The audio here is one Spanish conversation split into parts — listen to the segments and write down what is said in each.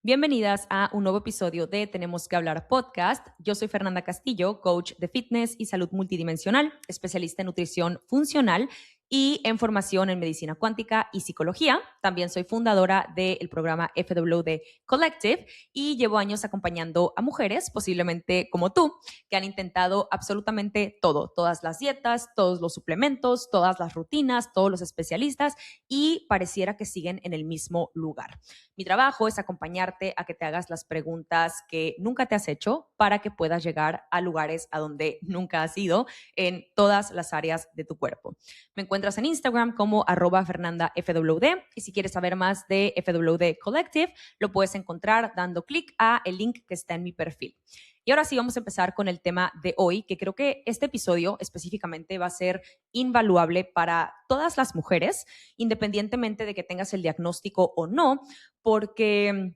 Bienvenidas a un nuevo episodio de Tenemos que hablar podcast. Yo soy Fernanda Castillo, coach de fitness y salud multidimensional, especialista en nutrición funcional y en formación en medicina cuántica y psicología. También soy fundadora del programa FWD Collective y llevo años acompañando a mujeres, posiblemente como tú, que han intentado absolutamente todo, todas las dietas, todos los suplementos, todas las rutinas, todos los especialistas y pareciera que siguen en el mismo lugar. Mi trabajo es acompañarte a que te hagas las preguntas que nunca te has hecho para que puedas llegar a lugares a donde nunca has ido en todas las áreas de tu cuerpo. Me encuentras en Instagram como @FernandaFWD y si quieres saber más de FWD Collective, lo puedes encontrar dando clic a el link que está en mi perfil. Y ahora sí vamos a empezar con el tema de hoy, que creo que este episodio específicamente va a ser invaluable para todas las mujeres, independientemente de que tengas el diagnóstico o no, porque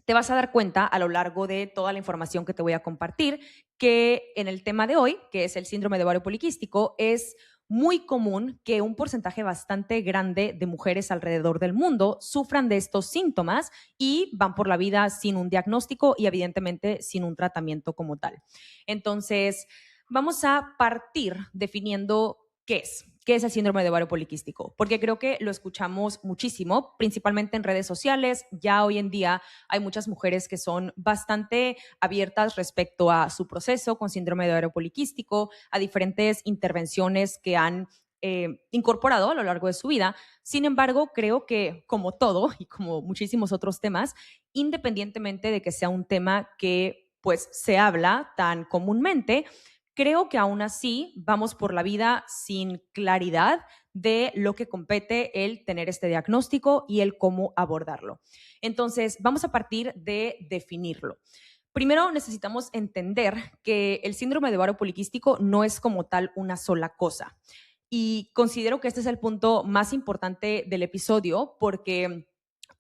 te vas a dar cuenta a lo largo de toda la información que te voy a compartir que en el tema de hoy, que es el síndrome de ovario poliquístico, es muy común que un porcentaje bastante grande de mujeres alrededor del mundo sufran de estos síntomas y van por la vida sin un diagnóstico y evidentemente sin un tratamiento como tal. Entonces, vamos a partir definiendo qué es. ¿Qué es el síndrome de ovario poliquístico? Porque creo que lo escuchamos muchísimo, principalmente en redes sociales. Ya hoy en día hay muchas mujeres que son bastante abiertas respecto a su proceso con síndrome de ovario poliquístico, a diferentes intervenciones que han incorporado a lo largo de su vida. Sin embargo, creo que como todo y como muchísimos otros temas, independientemente de que sea un tema que pues se habla tan comúnmente, creo que aún así vamos por la vida sin claridad de lo que compete el tener este diagnóstico y el cómo abordarlo. Entonces, vamos a partir de definirlo. Primero necesitamos entender que el síndrome de ovario poliquístico no es como tal una sola cosa. Y considero que este es el punto más importante del episodio porque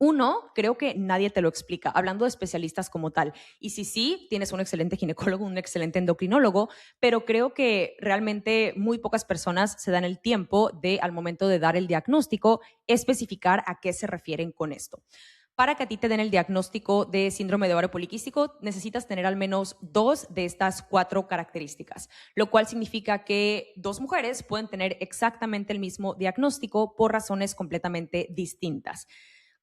uno, creo que nadie te lo explica, hablando de especialistas como tal. Y si sí, tienes un excelente ginecólogo, un excelente endocrinólogo, pero creo que realmente muy pocas personas se dan el tiempo de, al momento de dar el diagnóstico, especificar a qué se refieren con esto. Para que a ti te den el diagnóstico de síndrome de ovario poliquístico, necesitas tener al menos 2 de estas 4 características, lo cual significa que 2 mujeres pueden tener exactamente el mismo diagnóstico por razones completamente distintas.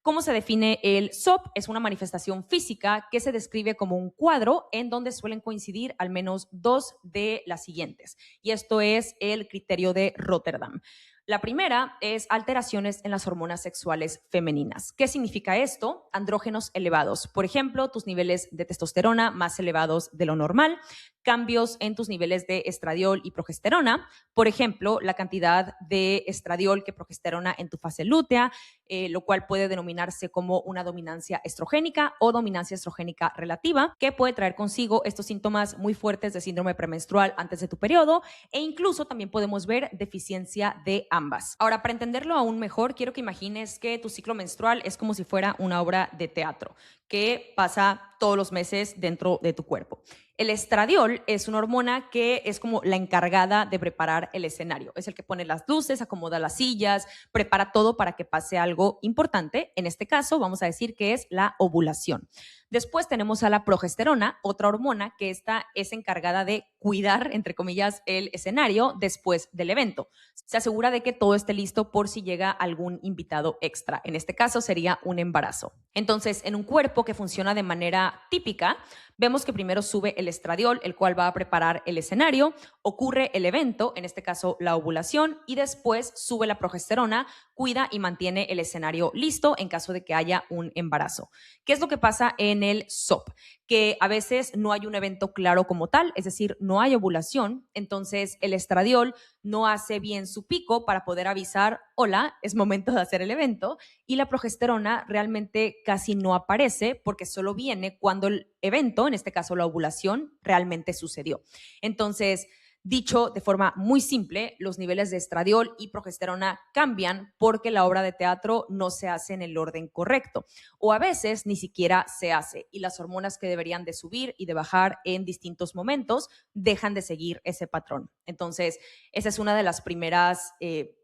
¿Cómo se define el SOP? Es una manifestación física que se describe como un cuadro en donde suelen coincidir al menos 2 de las siguientes. Y esto es el criterio de Rotterdam. La primera es alteraciones en las hormonas sexuales femeninas. ¿Qué significa esto? Andrógenos elevados. Por ejemplo, tus niveles de testosterona más elevados de lo normal, cambios en tus niveles de estradiol y progesterona. Por ejemplo, la cantidad de estradiol que progesterona en tu fase lútea, lo cual puede denominarse como una dominancia estrogénica o dominancia estrogénica relativa, que puede traer consigo estos síntomas muy fuertes de síndrome premenstrual antes de tu periodo e incluso también podemos ver deficiencia de ambas. Ahora, para entenderlo aún mejor, quiero que imagines que tu ciclo menstrual es como si fuera una obra de teatro que pasa todos los meses dentro de tu cuerpo. El estradiol es una hormona que es como la encargada de preparar el escenario. Es el que pone las luces, acomoda las sillas, prepara todo para que pase algo importante. En este caso, vamos a decir que es la ovulación. Después tenemos a la progesterona, otra hormona que esta es encargada de cuidar, entre comillas, el escenario después del evento. Se asegura de que todo esté listo por si llega algún invitado extra. En este caso sería un embarazo. Entonces, en un cuerpo que funciona de manera típica, vemos que primero sube el estradiol, el cual va a preparar el escenario, ocurre el evento, en este caso la ovulación, y después sube la progesterona, cuida y mantiene el escenario listo en caso de que haya un embarazo. ¿Qué es lo que pasa en el SOP? Que a veces no hay un evento claro como tal, es decir, no hay ovulación, entonces el estradiol no hace bien su pico para poder avisar, hola, es momento de hacer el evento, y la progesterona realmente casi no aparece porque solo viene cuando el evento, en este caso la ovulación, realmente sucedió. Entonces, dicho de forma muy simple, los niveles de estradiol y progesterona cambian porque la obra de teatro no se hace en el orden correcto o a veces ni siquiera se hace y las hormonas que deberían de subir y de bajar en distintos momentos dejan de seguir ese patrón. Entonces, esa es una de las primeras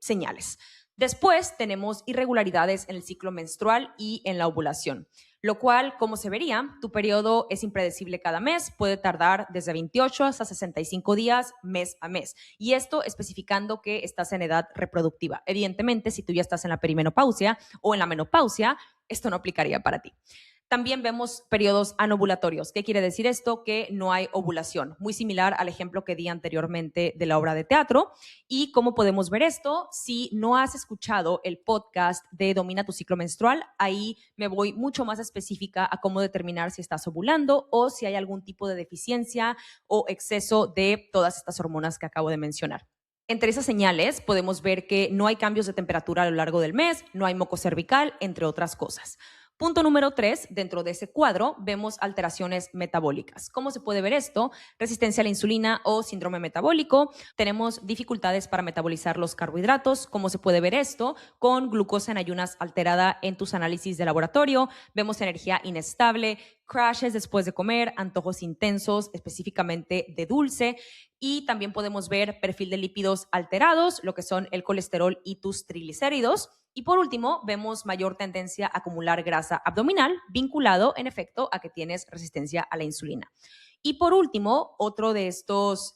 señales. Después tenemos irregularidades en el ciclo menstrual y en la ovulación, lo cual, como se vería, tu periodo es impredecible cada mes, puede tardar desde 28 hasta 65 días, mes a mes. Y esto especificando que estás en edad reproductiva. Evidentemente, si tú ya estás en la perimenopausia o en la menopausia, esto no aplicaría para ti. También vemos periodos anovulatorios. ¿Qué quiere decir esto? Que no hay ovulación. Muy similar al ejemplo que di anteriormente de la obra de teatro. ¿Y cómo podemos ver esto? Si no has escuchado el podcast de Domina tu ciclo menstrual, ahí me voy mucho más específica a cómo determinar si estás ovulando o si hay algún tipo de deficiencia o exceso de todas estas hormonas que acabo de mencionar. Entre esas señales podemos ver que no hay cambios de temperatura a lo largo del mes, no hay moco cervical, entre otras cosas. Punto número 3, dentro de ese cuadro vemos alteraciones metabólicas. ¿Cómo se puede ver esto? Resistencia a la insulina o síndrome metabólico. Tenemos dificultades para metabolizar los carbohidratos. ¿Cómo se puede ver esto? Con glucosa en ayunas alterada en tus análisis de laboratorio. Vemos energía inestable, crashes después de comer, antojos intensos, específicamente de dulce. Y también podemos ver perfil de lípidos alterados, lo que son el colesterol y tus triglicéridos. Y por último, vemos mayor tendencia a acumular grasa abdominal, vinculado en efecto a que tienes resistencia a la insulina. Y por último, otro de estos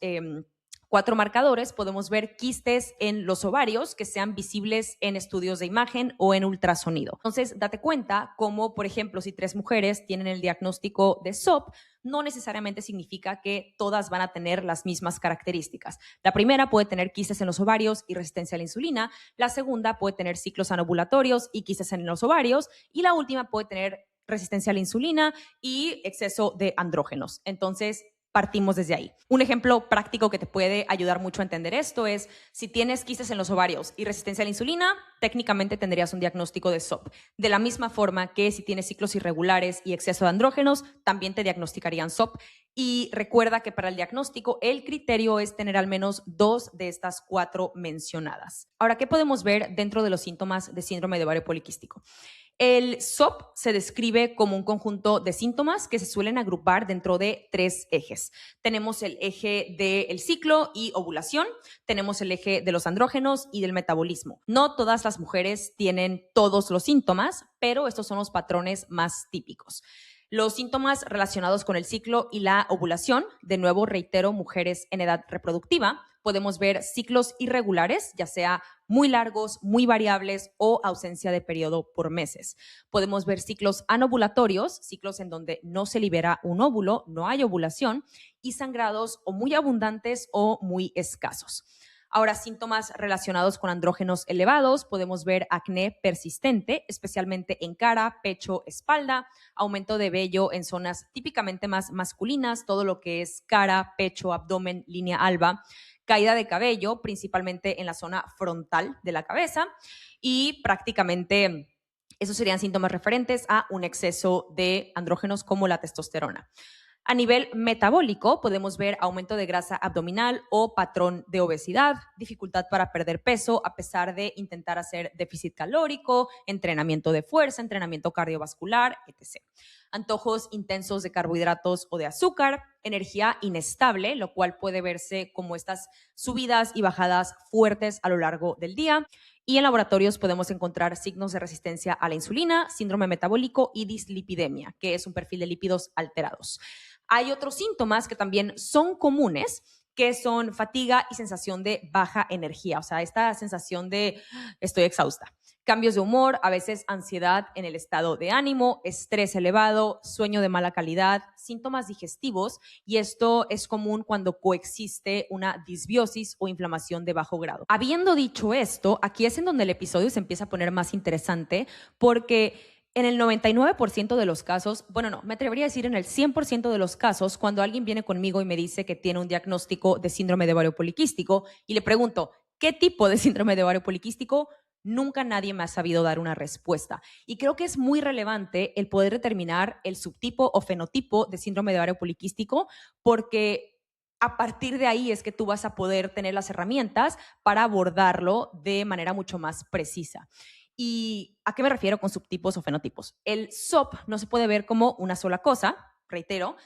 4 marcadores, podemos ver quistes en los ovarios que sean visibles en estudios de imagen o en ultrasonido. Entonces, date cuenta cómo, por ejemplo, si 3 mujeres tienen el diagnóstico de SOP, no necesariamente significa que todas van a tener las mismas características. La primera puede tener quistes en los ovarios y resistencia a la insulina, la segunda puede tener ciclos anovulatorios y quistes en los ovarios, y la última puede tener resistencia a la insulina y exceso de andrógenos. Entonces, partimos desde ahí. Un ejemplo práctico que te puede ayudar mucho a entender esto es, si tienes quistes en los ovarios y resistencia a la insulina, técnicamente tendrías un diagnóstico de SOP. De la misma forma que si tienes ciclos irregulares y exceso de andrógenos, también te diagnosticarían SOP. Y recuerda que para el diagnóstico el criterio es tener al menos 2 de estas 4 mencionadas. Ahora, ¿qué podemos ver dentro de los síntomas de síndrome de ovario poliquístico? El SOP se describe como un conjunto de síntomas que se suelen agrupar dentro de 3 ejes. Tenemos el eje del ciclo y ovulación, tenemos el eje de los andrógenos y del metabolismo. No todas las mujeres tienen todos los síntomas, pero estos son los patrones más típicos. Los síntomas relacionados con el ciclo y la ovulación, de nuevo reitero, mujeres en edad reproductiva, podemos ver ciclos irregulares, ya sea muy largos, muy variables o ausencia de periodo por meses. Podemos ver ciclos anovulatorios, ciclos en donde no se libera un óvulo, no hay ovulación, y sangrados o muy abundantes o muy escasos. Ahora, síntomas relacionados con andrógenos elevados, podemos ver acné persistente, especialmente en cara, pecho, espalda, aumento de vello en zonas típicamente más masculinas, todo lo que es cara, pecho, abdomen, línea alba, caída de cabello, principalmente en la zona frontal de la cabeza, y prácticamente esos serían síntomas referentes a un exceso de andrógenos como la testosterona. A nivel metabólico, podemos ver aumento de grasa abdominal o patrón de obesidad, dificultad para perder peso a pesar de intentar hacer déficit calórico, entrenamiento de fuerza, entrenamiento cardiovascular, etc. Antojos intensos de carbohidratos o de azúcar, energía inestable, lo cual puede verse como estas subidas y bajadas fuertes a lo largo del día. Y en laboratorios podemos encontrar signos de resistencia a la insulina, síndrome metabólico y dislipidemia, que es un perfil de lípidos alterados. Hay otros síntomas que también son comunes, que son fatiga y sensación de baja energía, o sea, esta sensación de estoy exhausta. Cambios de humor, a veces ansiedad en el estado de ánimo, estrés elevado, sueño de mala calidad, síntomas digestivos, y esto es común cuando coexiste una disbiosis o inflamación de bajo grado. Habiendo dicho esto, aquí es en donde el episodio se empieza a poner más interesante porque en el 99% de los casos, bueno, no, me atrevería a decir en el 100% de los casos, cuando alguien viene conmigo y me dice que tiene un diagnóstico de síndrome de ovario poliquístico y le pregunto, ¿qué tipo de síndrome de ovario poliquístico? Nunca nadie me ha sabido dar una respuesta. Y creo que es muy relevante el poder determinar el subtipo o fenotipo de síndrome de ovario poliquístico porque a partir de ahí es que tú vas a poder tener las herramientas para abordarlo de manera mucho más precisa. ¿Y a qué me refiero con subtipos o fenotipos? El SOP no se puede ver como una sola cosa, reitero,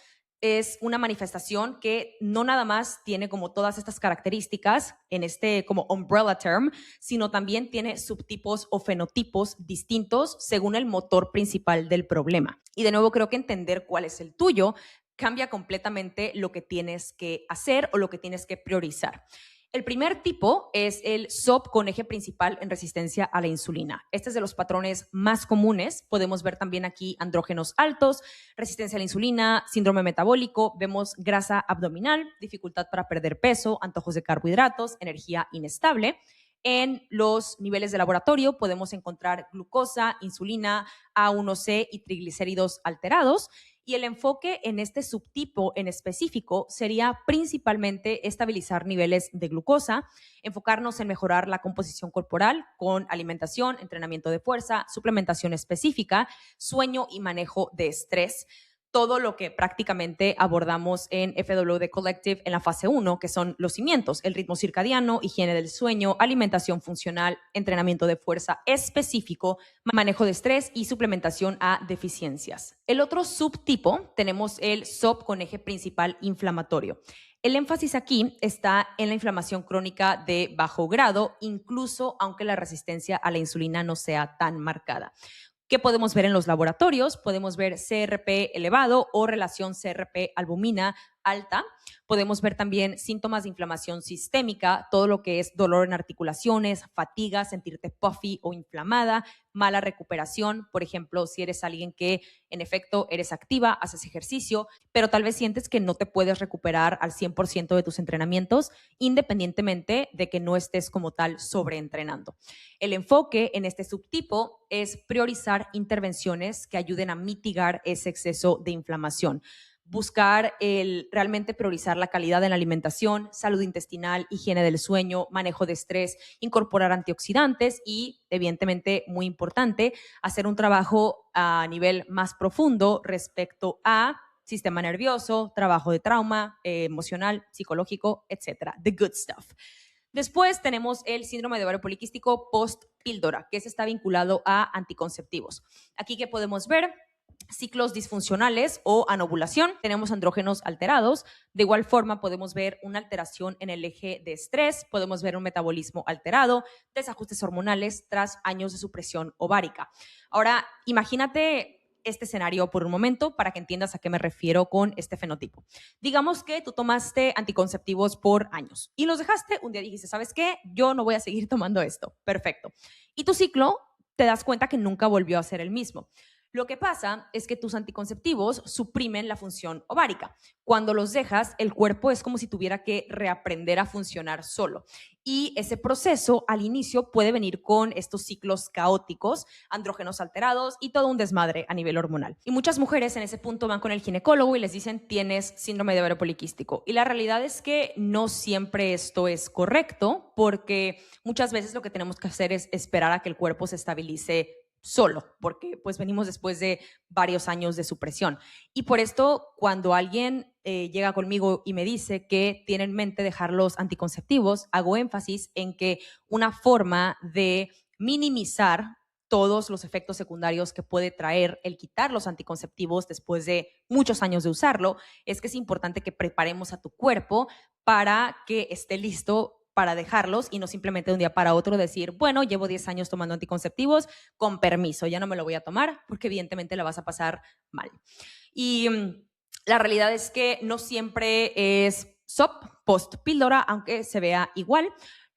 es una manifestación que no nada más tiene como todas estas características en este como umbrella term, sino también tiene subtipos o fenotipos distintos según el motor principal del problema. Y de nuevo creo que entender cuál es el tuyo cambia completamente lo que tienes que hacer o lo que tienes que priorizar. El primer tipo es el SOP con eje principal en resistencia a la insulina. Este es de los patrones más comunes. Podemos ver también aquí andrógenos altos, resistencia a la insulina, síndrome metabólico, vemos grasa abdominal, dificultad para perder peso, antojos de carbohidratos, energía inestable. En los niveles de laboratorio podemos encontrar glucosa, insulina, A1C y triglicéridos alterados. Y el enfoque en este subtipo en específico sería principalmente estabilizar niveles de glucosa, enfocarnos en mejorar la composición corporal con alimentación, entrenamiento de fuerza, suplementación específica, sueño y manejo de estrés. Todo lo que prácticamente abordamos en FWD Collective en la fase 1, que son los cimientos, el ritmo circadiano, higiene del sueño, alimentación funcional, entrenamiento de fuerza específico, manejo de estrés y suplementación a deficiencias. El otro subtipo tenemos el SOP con eje principal inflamatorio. El énfasis aquí está en la inflamación crónica de bajo grado, incluso aunque la resistencia a la insulina no sea tan marcada. ¿Qué podemos ver en los laboratorios? Podemos ver CRP elevado o relación CRP-albumina alta. Podemos ver también síntomas de inflamación sistémica, todo lo que es dolor en articulaciones, fatiga, sentirte puffy o inflamada, mala recuperación. Por ejemplo, si eres alguien que en efecto eres activa, haces ejercicio, pero tal vez sientes que no te puedes recuperar al 100% de tus entrenamientos, independientemente de que no estés como tal sobreentrenando. El enfoque en este subtipo es priorizar intervenciones que ayuden a mitigar ese exceso de inflamación. Buscar realmente priorizar la calidad en la alimentación, salud intestinal, higiene del sueño, manejo de estrés, incorporar antioxidantes y, evidentemente, muy importante, hacer un trabajo a nivel más profundo respecto a sistema nervioso, trabajo de trauma, emocional, psicológico, etcétera. The good stuff. Después tenemos el síndrome de ovario poliquístico post-píldora, que está vinculado a anticonceptivos. Aquí que podemos ver ciclos disfuncionales o anovulación, tenemos andrógenos alterados. De igual forma podemos ver una alteración en el eje de estrés, podemos ver un metabolismo alterado, desajustes hormonales tras años de supresión ovárica. Ahora, imagínate este escenario por un momento para que entiendas a qué me refiero con este fenotipo. Digamos que tú tomaste anticonceptivos por años y los dejaste, un día dijiste, ¿sabes qué? Yo no voy a seguir tomando esto. Perfecto. Y tu ciclo te das cuenta que nunca volvió a ser el mismo. Lo que pasa es que tus anticonceptivos suprimen la función ovárica. Cuando los dejas, el cuerpo es como si tuviera que reaprender a funcionar solo. Y ese proceso al inicio puede venir con estos ciclos caóticos, andrógenos alterados y todo un desmadre a nivel hormonal. Y muchas mujeres en ese punto van con el ginecólogo y les dicen tienes síndrome de ovario poliquístico. Y la realidad es que no siempre esto es correcto porque muchas veces lo que tenemos que hacer es esperar a que el cuerpo se estabilice solo, porque pues venimos después de varios años de supresión. Y por esto, cuando alguien llega conmigo y me dice que tiene en mente dejar los anticonceptivos, hago énfasis en que una forma de minimizar todos los efectos secundarios que puede traer el quitar los anticonceptivos después de muchos años de usarlo, es que es importante que preparemos a tu cuerpo para que esté listo para dejarlos y no simplemente de un día para otro decir, bueno, llevo 10 años tomando anticonceptivos, con permiso, ya no me lo voy a tomar porque evidentemente la vas a pasar mal. Y la realidad es que no siempre es SOP, post-píldora, aunque se vea igual.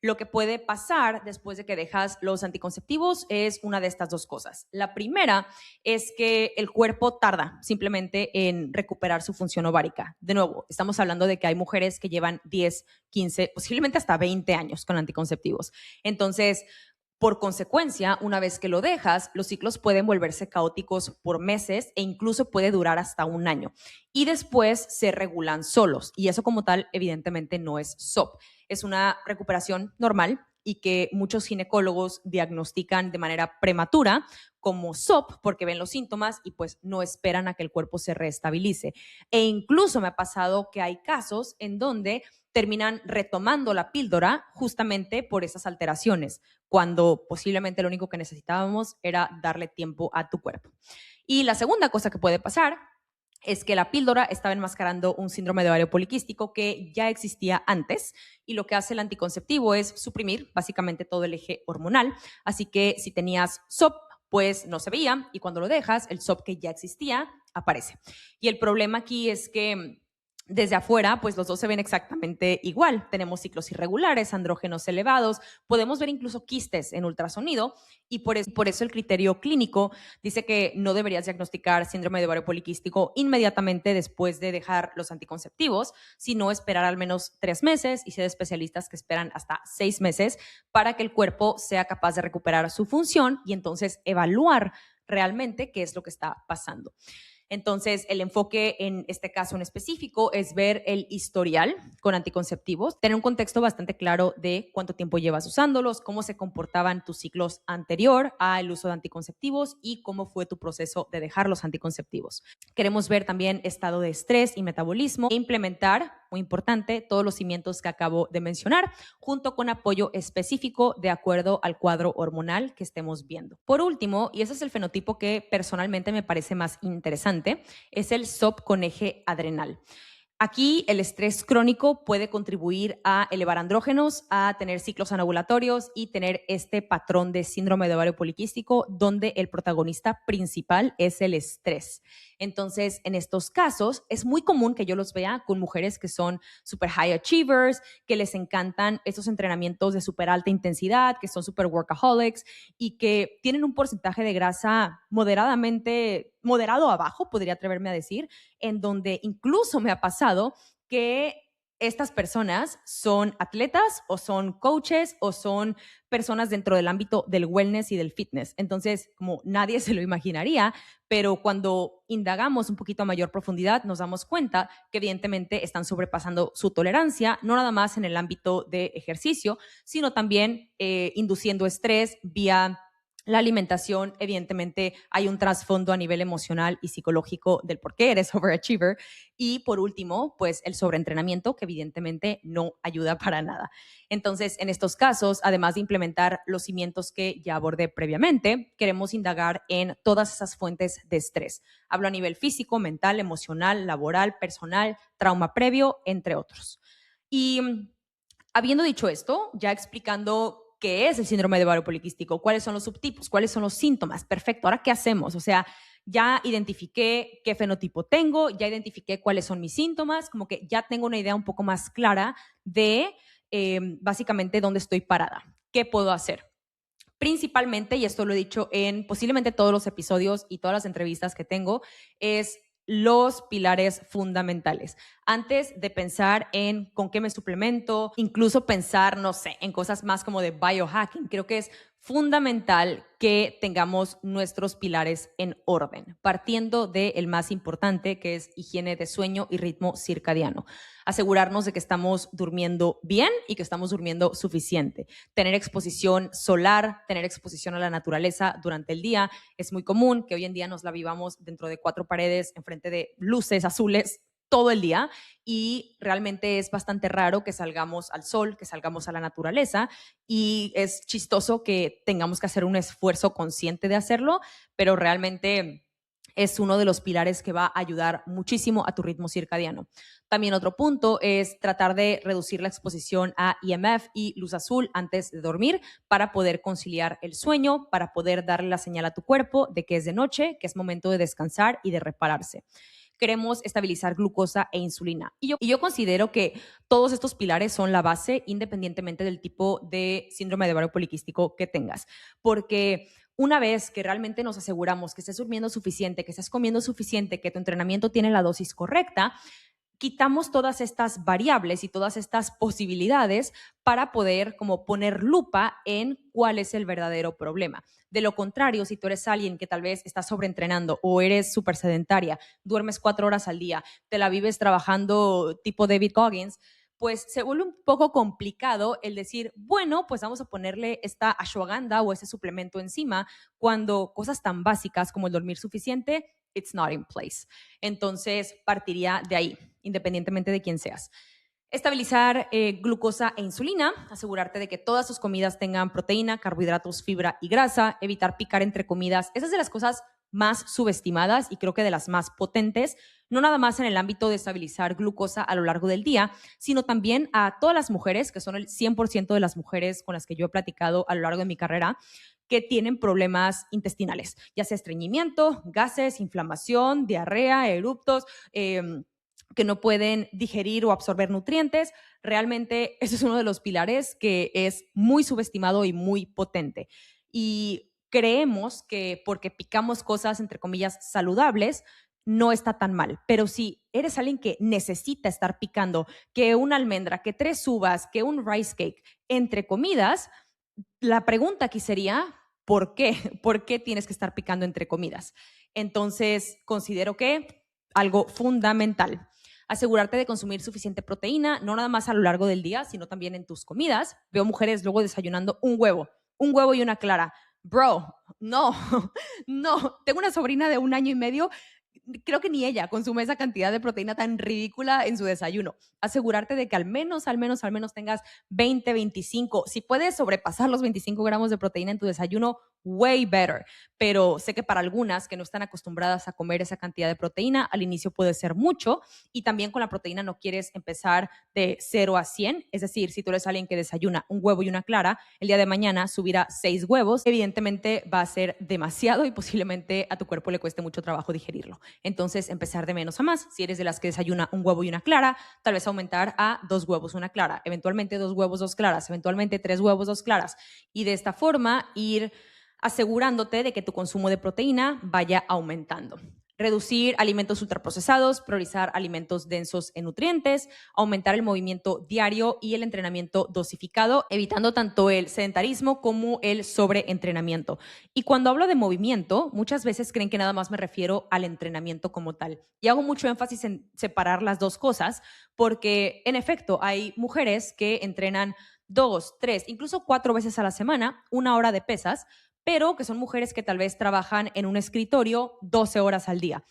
Lo que puede pasar después de que dejas los anticonceptivos es una de estas dos cosas. La primera es que el cuerpo tarda simplemente en recuperar su función ovárica. De nuevo, estamos hablando de que hay mujeres que llevan 10, 15, posiblemente hasta 20 años con anticonceptivos. Entonces, por consecuencia, una vez que lo dejas, los ciclos pueden volverse caóticos por meses e incluso puede durar hasta un año. Y después se regulan solos. Y eso como tal, evidentemente, no es SOP. Es una recuperación normal y que muchos ginecólogos diagnostican de manera prematura como SOP porque ven los síntomas y pues no esperan a que el cuerpo se reestabilice. E incluso me ha pasado que hay casos en donde terminan retomando la píldora justamente por esas alteraciones, cuando posiblemente lo único que necesitábamos era darle tiempo a tu cuerpo. Y la segunda cosa que puede pasar es que la píldora estaba enmascarando un síndrome de ovario poliquístico que ya existía antes, y lo que hace el anticonceptivo es suprimir básicamente todo el eje hormonal. Así que si tenías SOP, pues no se veía, y cuando lo dejas, el SOP que ya existía aparece. Y el problema aquí es que desde afuera, pues los dos se ven exactamente igual. Tenemos ciclos irregulares, andrógenos elevados, podemos ver incluso quistes en ultrasonido, y por eso el criterio clínico dice que no deberías diagnosticar síndrome de ovario poliquístico inmediatamente después de dejar los anticonceptivos, sino esperar al menos 3 meses, y si hay especialistas que esperan hasta 6 meses para que el cuerpo sea capaz de recuperar su función y entonces evaluar realmente qué es lo que está pasando. Entonces, el enfoque en este caso en específico es ver el historial con anticonceptivos, tener un contexto bastante claro de cuánto tiempo llevas usándolos, cómo se comportaban tus ciclos anterior al uso de anticonceptivos y cómo fue tu proceso de dejar los anticonceptivos. Queremos ver también estado de estrés y metabolismo e implementar, muy importante, todos los cimientos que acabo de mencionar, junto con apoyo específico de acuerdo al cuadro hormonal que estemos viendo. Por último, y ese es el fenotipo que personalmente me parece más interesante, es el SOP con eje adrenal. Aquí el estrés crónico puede contribuir a elevar andrógenos, a tener ciclos anovulatorios y tener este patrón de síndrome de ovario poliquístico donde el protagonista principal es el estrés. Entonces, en estos casos es muy común que yo los vea con mujeres que son super high achievers, que les encantan estos entrenamientos de super alta intensidad, que son super workaholics y que tienen un porcentaje de grasa moderado abajo, podría atreverme a decir, en donde incluso me ha pasado que estas personas son atletas o son coaches o son personas dentro del ámbito del wellness y del fitness. Entonces, como nadie se lo imaginaría, pero cuando indagamos un poquito a mayor profundidad, nos damos cuenta que evidentemente están sobrepasando su tolerancia, no nada más en el ámbito de ejercicio, sino también induciendo estrés vía la alimentación. Evidentemente hay un trasfondo a nivel emocional y psicológico del por qué eres overachiever. Y por último, pues el sobreentrenamiento, que evidentemente no ayuda para nada. Entonces, en estos casos, además de implementar los cimientos que ya abordé previamente, queremos indagar en todas esas fuentes de estrés. Hablo a nivel físico, mental, emocional, laboral, personal, trauma previo, entre otros. Y habiendo dicho esto, ya explicando qué es el síndrome de ovario poliquístico, cuáles son los subtipos, cuáles son los síntomas, perfecto, ¿ahora qué hacemos? O sea, ya identifiqué qué fenotipo tengo, ya identifiqué cuáles son mis síntomas, como que ya tengo una idea un poco más clara de básicamente dónde estoy parada, qué puedo hacer. Principalmente, y esto lo he dicho en posiblemente todos los episodios y todas las entrevistas que tengo, es los pilares fundamentales. Antes de pensar en con qué me suplemento, incluso pensar, no sé, en cosas más como de biohacking, creo que es fundamental que tengamos nuestros pilares en orden, partiendo del más importante, que es higiene de sueño y ritmo circadiano. Asegurarnos de que estamos durmiendo bien y que estamos durmiendo suficiente. Tener exposición solar, tener exposición a la naturaleza durante el día. Es muy común que hoy en día nos la vivamos dentro de 4 paredes, enfrente de luces azules todo el día, y realmente es bastante raro que salgamos al sol, que salgamos a la naturaleza, y es chistoso que tengamos que hacer un esfuerzo consciente de hacerlo, pero realmente es uno de los pilares que va a ayudar muchísimo a tu ritmo circadiano. También otro punto es tratar de reducir la exposición a EMF y luz azul antes de dormir para poder conciliar el sueño, para poder darle la señal a tu cuerpo de que es de noche, que es momento de descansar y de repararse. Queremos estabilizar glucosa e insulina. Y yo considero que todos estos pilares son la base independientemente del tipo de síndrome de ovario poliquístico que tengas, porque una vez que realmente nos aseguramos que estés durmiendo suficiente, que estás comiendo suficiente, que tu entrenamiento tiene la dosis correcta, quitamos todas estas variables y todas estas posibilidades para poder como poner lupa en cuál es el verdadero problema. De lo contrario, si tú eres alguien que tal vez está sobreentrenando o eres súper sedentaria, duermes 4 horas al día, te la vives trabajando tipo David Goggins, pues se vuelve un poco complicado el decir, bueno, pues vamos a ponerle esta ashwagandha o ese suplemento encima, cuando cosas tan básicas como el dormir suficiente, it's not in place. Entonces, partiría de ahí, independientemente de quién seas. Estabilizar glucosa e insulina, asegurarte de que todas tus comidas tengan proteína, carbohidratos, fibra y grasa, evitar picar entre comidas. Esas de las cosas más subestimadas y creo que de las más potentes, no nada más en el ámbito de estabilizar glucosa a lo largo del día, sino también a todas las mujeres, que son el 100% de las mujeres con las que yo he platicado a lo largo de mi carrera, que tienen problemas intestinales, ya sea estreñimiento, gases, inflamación, diarrea, eruptos, que no pueden digerir o absorber nutrientes. Realmente ese es uno de los pilares que es muy subestimado y muy potente. Y creemos que porque picamos cosas, entre comillas, saludables, no está tan mal. Pero si eres alguien que necesita estar picando, que una almendra, que 3 uvas, que un rice cake entre comidas, la pregunta aquí sería, ¿por qué? ¿Por qué tienes que estar picando entre comidas? Entonces, considero que algo fundamental, asegurarte de consumir suficiente proteína, no nada más a lo largo del día, sino también en tus comidas. Veo mujeres luego desayunando un huevo y una clara. Bro, no, no. Tengo una sobrina de 1 año y medio, creo que ni ella consume esa cantidad de proteína tan ridícula en su desayuno. Asegurarte de que al menos tengas 20, 25. Si puedes sobrepasar los 25 gramos de proteína en tu desayuno, way better. Pero sé que para algunas que no están acostumbradas a comer esa cantidad de proteína, al inicio puede ser mucho. Y también con la proteína no quieres empezar de 0 a 100. Es decir, si tú eres alguien que desayuna un huevo y una clara, el día de mañana subirá 6 huevos. Evidentemente va a ser demasiado y posiblemente a tu cuerpo le cueste mucho trabajo digerirlo. Entonces, empezar de menos a más. Si eres de las que desayuna un huevo y una clara, tal vez aumentar a 2 huevos, una clara, eventualmente 2 huevos, 2 claras, eventualmente 3 huevos, 2 claras. Y de esta forma ir asegurándote de que tu consumo de proteína vaya aumentando. Reducir alimentos ultraprocesados, priorizar alimentos densos en nutrientes, aumentar el movimiento diario y el entrenamiento dosificado, evitando tanto el sedentarismo como el sobreentrenamiento. Y cuando hablo de movimiento, muchas veces creen que nada más me refiero al entrenamiento como tal. Y hago mucho énfasis en separar las dos cosas porque, en efecto, hay mujeres que entrenan 2, 3, incluso 4 veces a la semana, 1 hora de pesas, pero que son mujeres que tal vez trabajan en un escritorio 12 horas al día.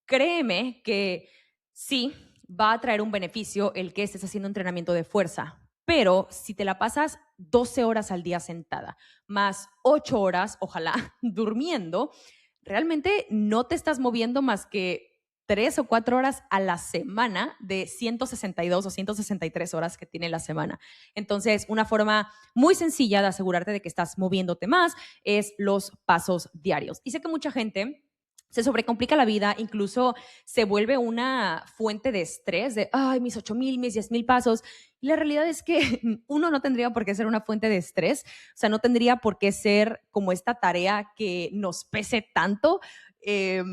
Créeme que sí va a traer un beneficio el que estés haciendo entrenamiento de fuerza, pero si te la pasas 12 horas al día sentada, más 8 horas, ojalá, durmiendo, realmente no te estás moviendo más que 3 o 4 horas a la semana de 162 o 163 horas que tiene la semana. Entonces, una forma muy sencilla de asegurarte de que estás moviéndote más es los pasos diarios. Y sé que mucha gente se sobrecomplica la vida, incluso se vuelve una fuente de estrés de, ay, mis 8,000, mis 10,000 pasos. Y la realidad es que uno no tendría por qué ser una fuente de estrés, o sea, no tendría por qué ser como esta tarea que nos pese tanto. Eh,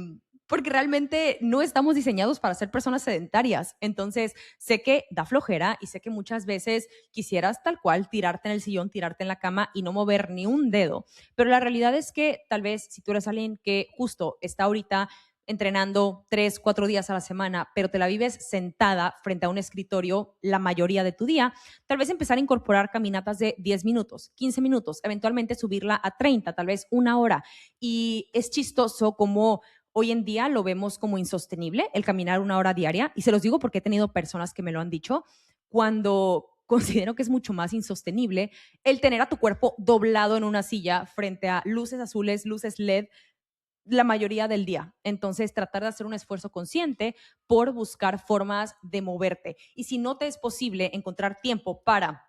Porque realmente no estamos diseñados para ser personas sedentarias. Entonces, sé que da flojera y sé que muchas veces quisieras tal cual tirarte en el sillón, tirarte en la cama y no mover ni un dedo. Pero la realidad es que tal vez si tú eres alguien que justo está ahorita entrenando 3, 4 días a la semana, pero te la vives sentada frente a un escritorio la mayoría de tu día, tal vez empezar a incorporar caminatas de 10 minutos, 15 minutos, eventualmente subirla a 30, tal vez 1 hora. Y es chistoso como hoy en día lo vemos como insostenible el caminar 1 hora diaria. Y se los digo porque he tenido personas que me lo han dicho, cuando considero que es mucho más insostenible el tener a tu cuerpo doblado en una silla frente a luces azules, luces LED, la mayoría del día. Entonces, tratar de hacer un esfuerzo consciente por buscar formas de moverte. Y si no te es posible encontrar tiempo para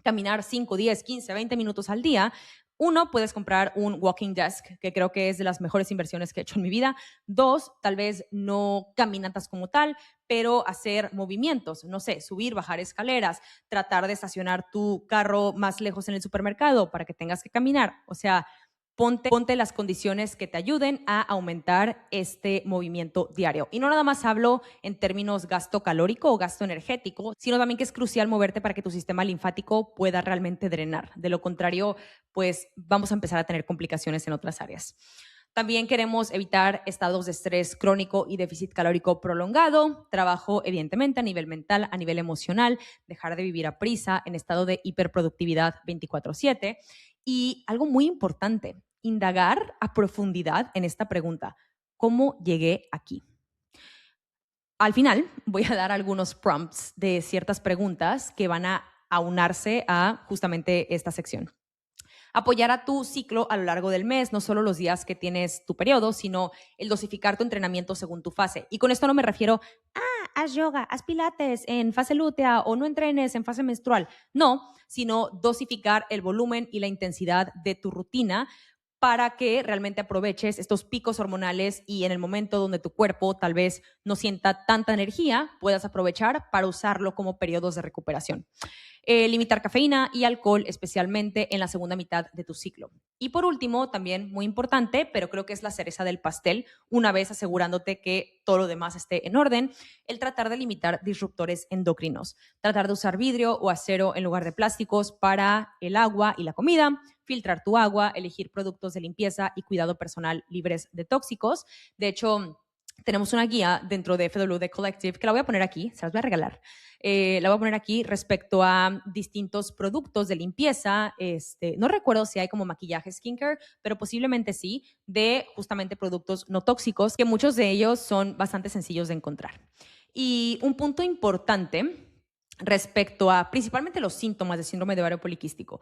caminar 5, 10, 15, 20 minutos al día, uno, puedes comprar un walking desk, que creo que es de las mejores inversiones que he hecho en mi vida. Dos, tal vez no caminatas como tal, pero hacer movimientos, no sé, subir, bajar escaleras, tratar de estacionar tu carro más lejos en el supermercado para que tengas que caminar. O sea, ponte las condiciones que te ayuden a aumentar este movimiento diario. Y no nada más hablo en términos gasto calórico o gasto energético, sino también que es crucial moverte para que tu sistema linfático pueda realmente drenar. De lo contrario, pues vamos a empezar a tener complicaciones en otras áreas. También queremos evitar estados de estrés crónico y déficit calórico prolongado, trabajo evidentemente a nivel mental, a nivel emocional, dejar de vivir a prisa en estado de hiperproductividad 24/7. Y algo muy importante, indagar a profundidad en esta pregunta: ¿cómo llegué aquí? Al final voy a dar algunos prompts de ciertas preguntas que van a aunarse a justamente esta sección. Apoyar a tu ciclo a lo largo del mes, no solo los días que tienes tu periodo, sino el dosificar tu entrenamiento según tu fase. Y con esto no me refiero, haz yoga, haz pilates en fase lútea o no entrenes en fase menstrual. No, sino dosificar el volumen y la intensidad de tu rutina para que realmente aproveches estos picos hormonales y en el momento donde tu cuerpo tal vez no sienta tanta energía, puedas aprovechar para usarlo como periodos de recuperación. Limitar cafeína y alcohol, especialmente en la segunda mitad de tu ciclo. Y por último, también muy importante, pero creo que es la cereza del pastel, una vez asegurándote que todo lo demás esté en orden, el tratar de limitar disruptores endocrinos. Tratar de usar vidrio o acero en lugar de plásticos para el agua y la comida, filtrar tu agua, elegir productos de limpieza y cuidado personal libres de tóxicos. De hecho, tenemos una guía dentro de FWD Collective que la voy a poner aquí, se las voy a regalar. La voy a poner aquí respecto a distintos productos de limpieza. No recuerdo si hay como maquillaje skincare, pero posiblemente sí, de justamente productos no tóxicos, que muchos de ellos son bastante sencillos de encontrar. Y un punto importante respecto a principalmente los síntomas de síndrome de ovario poliquístico,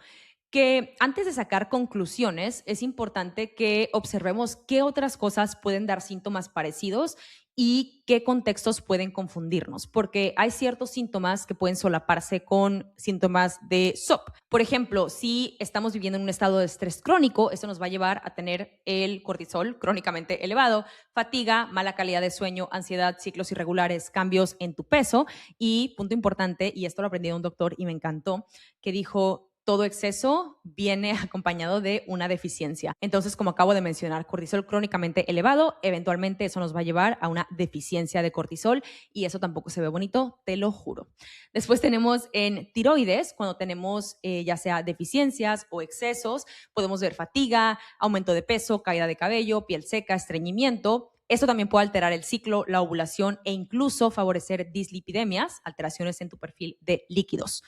que antes de sacar conclusiones es importante que observemos qué otras cosas pueden dar síntomas parecidos y qué contextos pueden confundirnos, porque hay ciertos síntomas que pueden solaparse con síntomas de SOP. Por ejemplo, si estamos viviendo en un estado de estrés crónico, esto nos va a llevar a tener el cortisol crónicamente elevado, fatiga, mala calidad de sueño, ansiedad, ciclos irregulares, cambios en tu peso y, punto importante, y esto lo aprendí de un doctor y me encantó, que dijo: todo exceso viene acompañado de una deficiencia. Entonces, como acabo de mencionar, cortisol crónicamente elevado, eventualmente eso nos va a llevar a una deficiencia de cortisol y eso tampoco se ve bonito, te lo juro. Después tenemos en tiroides, cuando tenemos ya sea deficiencias o excesos, podemos ver fatiga, aumento de peso, caída de cabello, piel seca, estreñimiento. Esto también puede alterar el ciclo, la ovulación e incluso favorecer dislipidemias, alteraciones en tu perfil de líquidos.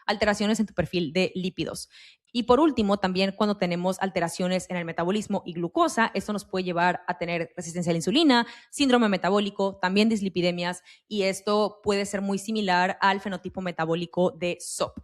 Alteraciones en tu perfil de lípidos. Y por último, también cuando tenemos alteraciones en el metabolismo y glucosa, esto nos puede llevar a tener resistencia a la insulina, síndrome metabólico, también dislipidemias, y esto puede ser muy similar al fenotipo metabólico de SOP.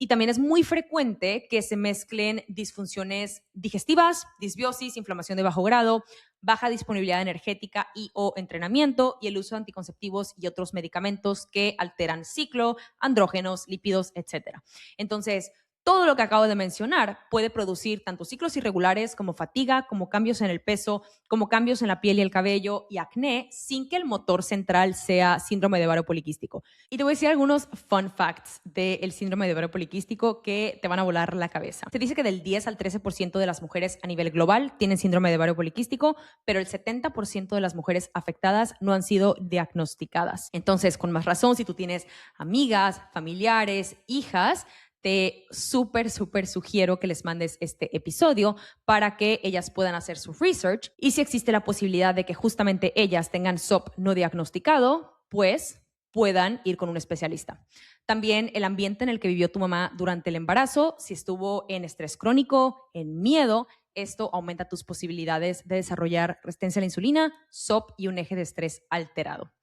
Y también es muy frecuente que se mezclen disfunciones digestivas, disbiosis, inflamación de bajo grado, baja disponibilidad energética y o entrenamiento y el uso de anticonceptivos y otros medicamentos que alteran ciclo, andrógenos, lípidos, etc. Entonces, todo lo que acabo de mencionar puede producir tanto ciclos irregulares como fatiga, como cambios en el peso, como cambios en la piel y el cabello y acné, sin que el motor central sea síndrome de ovario poliquístico. Y te voy a decir algunos fun facts del síndrome de ovario poliquístico que te van a volar la cabeza. Se dice que del 10 al 13% de las mujeres a nivel global tienen síndrome de ovario poliquístico, pero el 70% de las mujeres afectadas no han sido diagnosticadas. Entonces, con más razón, si tú tienes amigas, familiares, hijas, te súper sugiero que les mandes este episodio para que ellas puedan hacer su research y si existe la posibilidad de que justamente ellas tengan SOP no diagnosticado, pues puedan ir con un especialista. También el ambiente en el que vivió tu mamá durante el embarazo, si estuvo en estrés crónico, en miedo, esto aumenta tus posibilidades de desarrollar resistencia a la insulina, SOP y un eje de estrés alterado.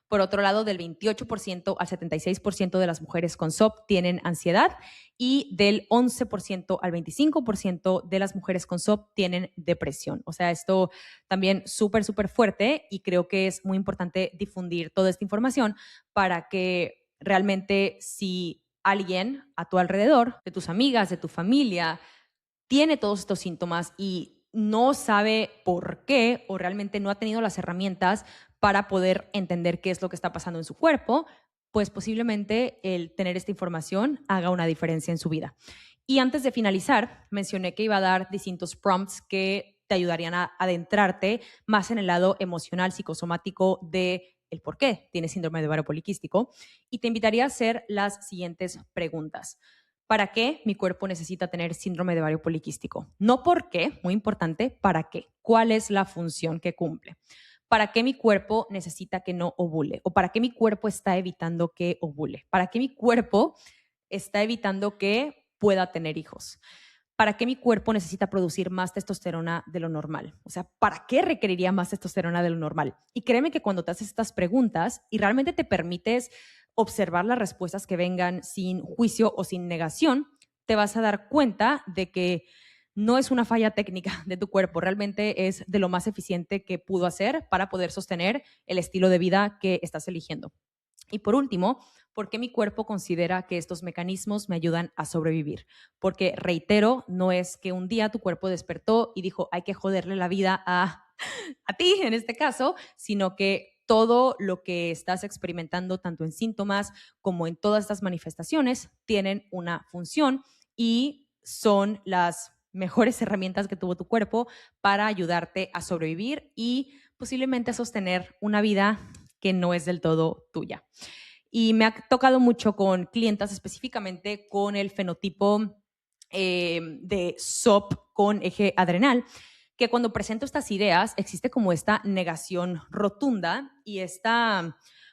Por otro lado, del 28% al 76% de las mujeres con SOP tienen ansiedad y del 11% al 25% de las mujeres con SOP tienen depresión. O sea, esto también súper fuerte y creo que es muy importante difundir toda esta información para que realmente si alguien a tu alrededor, de tus amigas, de tu familia, tiene todos estos síntomas y no sabe por qué o realmente no ha tenido las herramientas para poder entender qué es lo que está pasando en su cuerpo, pues posiblemente el tener esta información haga una diferencia en su vida. Y antes de finalizar, mencioné que iba a dar distintos prompts que te ayudarían a adentrarte más en el lado emocional, psicosomático de el por qué tienes síndrome de ovario poliquístico y te invitaría a hacer las siguientes preguntas. ¿Para qué mi cuerpo necesita tener síndrome de ovario poliquístico? No por qué, muy importante, ¿para qué? ¿Cuál es la función que cumple? ¿Para qué mi cuerpo necesita que no ovule? ¿O para qué mi cuerpo está evitando que ovule? ¿Para qué mi cuerpo está evitando que pueda tener hijos? ¿Para qué mi cuerpo necesita producir más testosterona de lo normal? O sea, ¿para qué requeriría más testosterona de lo normal? Y créeme que cuando te haces estas preguntas y realmente te permites observar las respuestas que vengan sin juicio o sin negación, te vas a dar cuenta de que no es una falla técnica de tu cuerpo, realmente es de lo más eficiente que pudo hacer para poder sostener el estilo de vida que estás eligiendo. Y por último, ¿por qué mi cuerpo considera que estos mecanismos me ayudan a sobrevivir? Porque, reitero, no es que un día tu cuerpo despertó y dijo, hay que joderle la vida a ti, en este caso, sino que todo lo que estás experimentando, tanto en síntomas como en todas estas manifestaciones, tienen una función y son las mejores herramientas que tuvo tu cuerpo para ayudarte a sobrevivir y posiblemente a sostener una vida que no es del todo tuya. Y me ha tocado mucho con clientas, específicamente con el fenotipo de SOP con eje adrenal, que cuando presento estas ideas existe como esta negación rotunda y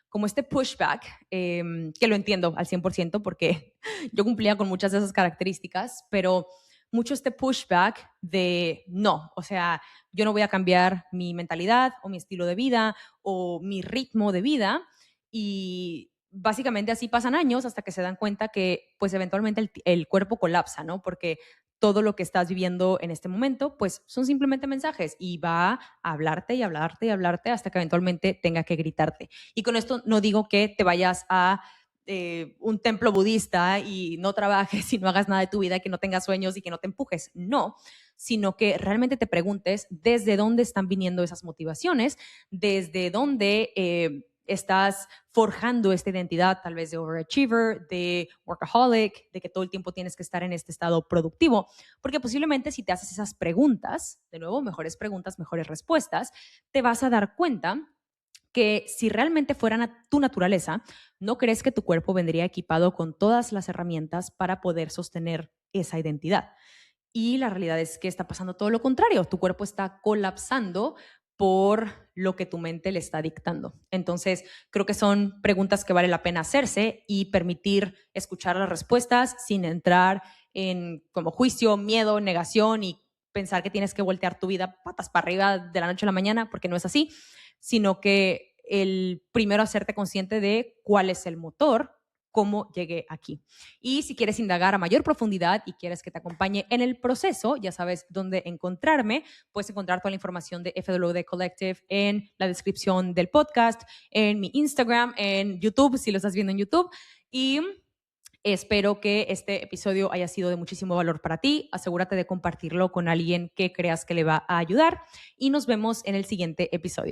como este pushback, que lo entiendo al 100% porque yo cumplía con muchas de esas características, pero mucho este pushback de no, o sea, yo no voy a cambiar mi mentalidad o mi estilo de vida o mi ritmo de vida, y básicamente así pasan años hasta que se dan cuenta que pues eventualmente el cuerpo colapsa, ¿no? Porque todo lo que estás viviendo en este momento, pues son simplemente mensajes y va a hablarte y hablarte y hablarte hasta que eventualmente tenga que gritarte. Y con esto no digo que te vayas a un templo budista y no trabajes y no hagas nada de tu vida, que no tengas sueños y que no te empujes. No, sino que realmente te preguntes desde dónde están viniendo esas motivaciones, desde dónde estás forjando esta identidad tal vez de overachiever, de workaholic, de que todo el tiempo tienes que estar en este estado productivo, porque posiblemente si te haces esas preguntas, de nuevo, mejores preguntas, mejores respuestas, te vas a dar cuenta que si realmente fuera tu naturaleza, no crees que tu cuerpo vendría equipado con todas las herramientas para poder sostener esa identidad. Y la realidad es que está pasando todo lo contrario. Tu cuerpo está colapsando por lo que tu mente le está dictando. Entonces, creo que son preguntas que vale la pena hacerse y permitir escuchar las respuestas sin entrar en como juicio, miedo, negación y pensar que tienes que voltear tu vida patas para arriba de la noche a la mañana, porque no es así, sino que el primero hacerte consciente de cuál es el motor, cómo llegué aquí. Y si quieres indagar a mayor profundidad y quieres que te acompañe en el proceso, ya sabes dónde encontrarme. Puedes encontrar toda la información de FWD Collective en la descripción del podcast, en mi Instagram, en YouTube, si lo estás viendo en YouTube. Y espero que este episodio haya sido de muchísimo valor para ti. Asegúrate de compartirlo con alguien que creas que le va a ayudar y nos vemos en el siguiente episodio.